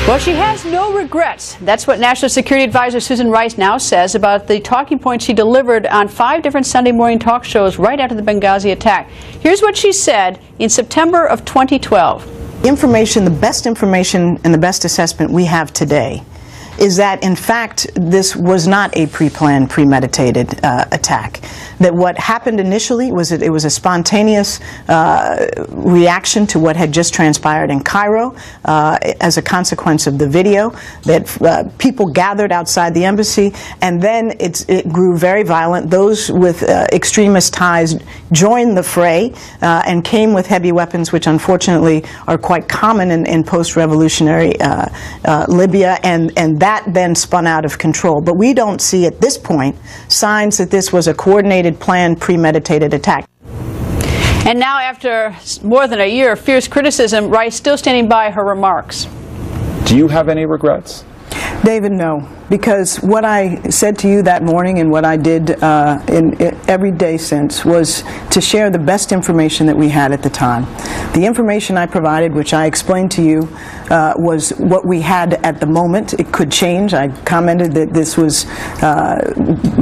Well, she has no regrets. That's what National Security Advisor Susan Rice now says about the talking points she delivered on 5 different Sunday morning talk shows right after the Benghazi attack. Here's what she said in September of 2012. Information, the best information and the best assessment we have today is that, in fact, this was not a pre-planned, premeditated attack. That what happened initially was that it was a spontaneous reaction to what had just transpired in Cairo as a consequence of the video, that people gathered outside the embassy, and then it grew very violent. Those with extremist ties joined the fray and came with heavy weapons, which unfortunately are quite common in post-revolutionary Libya, and that then spun out of control. But we don't see at this point signs that this was a coordinated, planned, premeditated attack. And now, after more than a year of fierce criticism, Rice still standing by her remarks. Do you have any regrets? David, no. Because what I said to you that morning and what I did in every day since was to share the best information that we had at the time. The information I provided, which I explained to you, was what we had at the moment. It could change. I commented that this was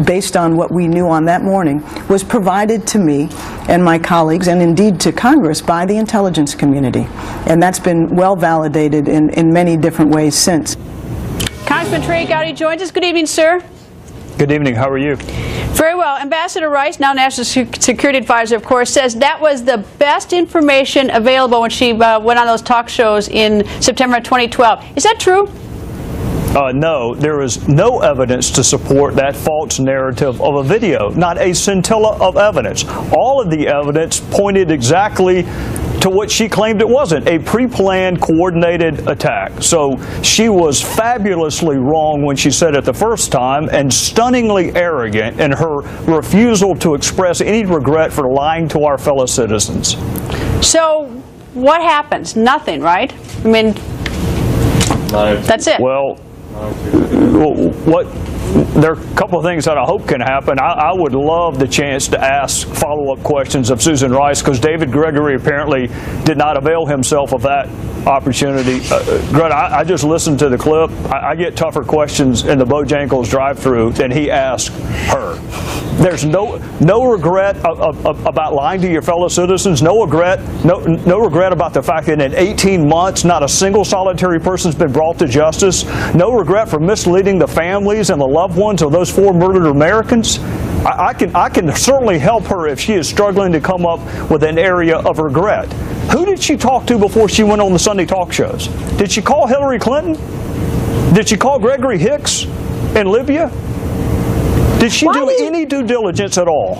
based on what we knew on that morning, was provided to me and my colleagues, and indeed to Congress, by the intelligence community. And that's been well validated in many different ways since. Congressman Trey Gowdy joins us. Good evening, sir. Good evening. How are you? Very well. Ambassador Rice, now National Security Advisor, of course, says that was the best information available when she went on those talk shows in September of 2012. Is that true? No, there is no evidence to support that false narrative of a video, not a scintilla of evidence. All of the evidence pointed exactly to what she claimed it wasn't, a pre-planned, coordinated attack. So she was fabulously wrong when she said it the first time, and stunningly arrogant in her refusal to express any regret for lying to our fellow citizens. So what happens? Nothing, right? I mean, that's it. Well, there are a couple of things that I hope can happen. I would love the chance to ask follow-up questions of Susan Rice, because David Gregory apparently did not avail himself of that opportunity. Greta, I just listened to the clip. I get tougher questions in the Bojangles drive-thru than he asked her. There's no regret about lying to your fellow citizens. No regret about the fact that in 18 months not a single solitary person's been brought to justice. No regret for misleading the families and the loved ones of those 4 murdered Americans. I can certainly help her if she is struggling to come up with an area of regret. Who did she talk to before she went on the Sunday talk shows? Did she call Hillary Clinton? Did she call Gregory Hicks in Libya? Did she do any due diligence at all?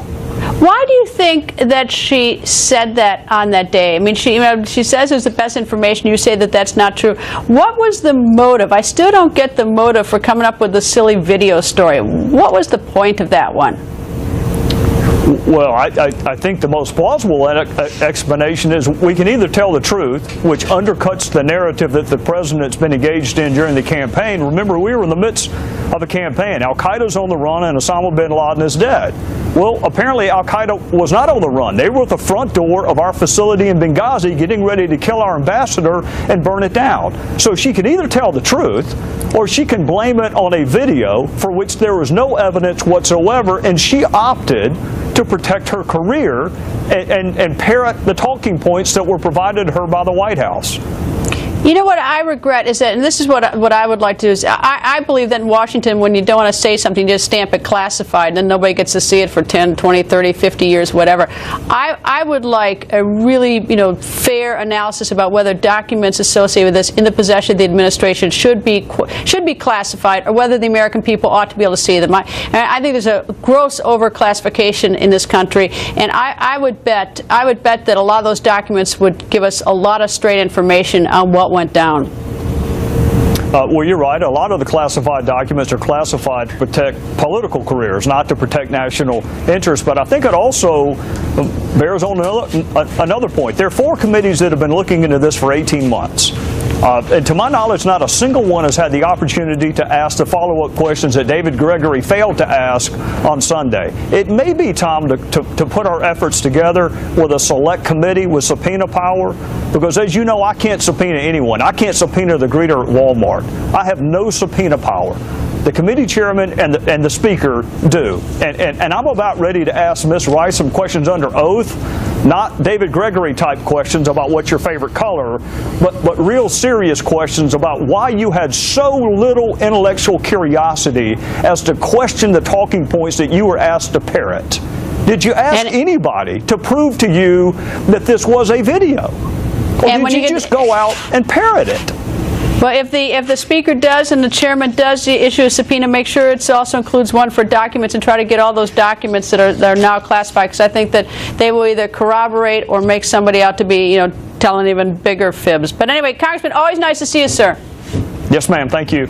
Why do you think that she said that on that day? I mean, she says it was the best information. You say that that's not true. What was the motive? I still don't get the motive for coming up with the silly video story. What was the point of that one? Well, I think the most plausible explanation is we can either tell the truth, which undercuts the narrative that the president's been engaged in during the campaign. Remember, we were in the midst of a campaign. Al-Qaeda's on the run and Osama bin Laden is dead. Well, apparently Al-Qaeda was not on the run. They were at the front door of our facility in Benghazi getting ready to kill our ambassador and burn it down. So she can either tell the truth or she can blame it on a video for which there was no evidence whatsoever, and she opted to protect her career and parrot the talking points that were provided to her by the White House. You know what I regret is that, and this is what I would like to do, is I believe that in Washington, when you don't want to say something, you just stamp it classified, and then nobody gets to see it for 10, 20, 30, 50 years, whatever. I would like a really, fair analysis about whether documents associated with this in the possession of the administration should be classified, or whether the American people ought to be able to see them. I think there's a gross overclassification in this country, and I would bet that a lot of those documents would give us a lot of straight information on what went down. Well, you're right. A lot of the classified documents are classified to protect political careers, not to protect national interests. But I think it also bears on another point. There are 4 committees that have been looking into this for 18 months. And to my knowledge, not a single one has had the opportunity to ask the follow-up questions that David Gregory failed to ask on Sunday. It may be time to put our efforts together with a select committee with subpoena power, because as you know, I can't subpoena anyone. I can't subpoena the greeter at Walmart. I have no subpoena power. The committee chairman and the speaker do. And I'm about ready to ask Ms. Rice some questions under oath, not David Gregory type questions about what's your favorite color, but real serious questions about why you had so little intellectual curiosity as to question the talking points that you were asked to parrot. Did you ask anybody to prove to you that this was a video? Or did you just go out and parrot it? Well, if the speaker does and the chairman does issue a subpoena, make sure it also includes one for documents and try to get all those documents that are now classified, because I think that they will either corroborate or make somebody out to be, telling even bigger fibs. But anyway, Congressman, always nice to see you, sir. Yes, ma'am. Thank you.